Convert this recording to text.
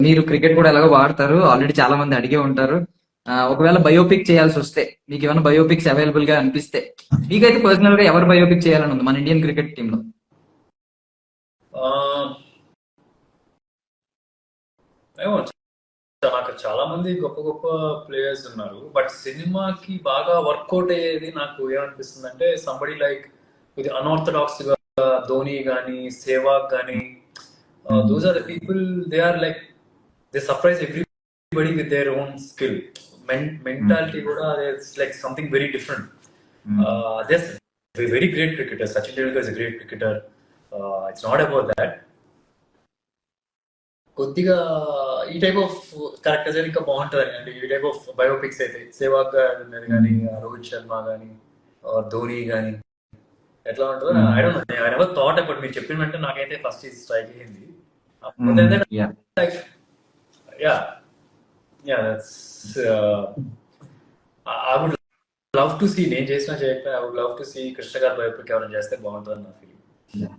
మీరు క్రికెట్ కూడా ఎలాగో వాడతారు, ఆల్రెడీ చాలా మంది అడిగే ఉంటారు. ఒకవేళ బయోపిక్ చేయాల్సి వస్తే మీకు ఏమైనా బయోపిక్స్ అవైలబుల్ గా అనిపిస్తే, మీకైతే పర్సనల్ గా ఎవరు బయోపిక్ చేయాలని ఉంది మన ఇండియన్ క్రికెట్ టీమ్ లో? ఏమో, నాకు చాలా మంది గొప్ప గొప్ప ప్లేయర్స్ ఉన్నారు, బట్ సినిమాకి బాగా వర్కౌట్ అయ్యేది నాకు ఏమనిపిస్తుంది అంటే సంబడి లైక్ ఇది అన్ఆర్థడాక్స్ గా ధోని కానీ సేవాగ్ కానీ those are the people. They are like they surprise everybody with their own skill. Mentality కూడా like something very different. Very great cricketer. Sachin Tendulkar is great cricketer. It's not about that. కొద్దిగా ఈ type of characters ఇంకా బాగుంటుంది అంటే ఈ type of biopics అయితే సేవాగ్ గారి కానీ రోహిత్ శర్మ కానీ ధోని కానీ ఎట్లా ఉంటుందో I don't know. I never thought about. మీరు చెప్పిన వెంటనే నాకైతే ఫస్ట్ ఇది స్ట్రైక్ అయ్యింది. Yeah yeah that's I would love to see. నేను చేసినా చేయకపోయినా I would love to see Krishna garu biopic ఎవరైనా చేస్తే బాగుంటుంది నా ఫీలింగ్.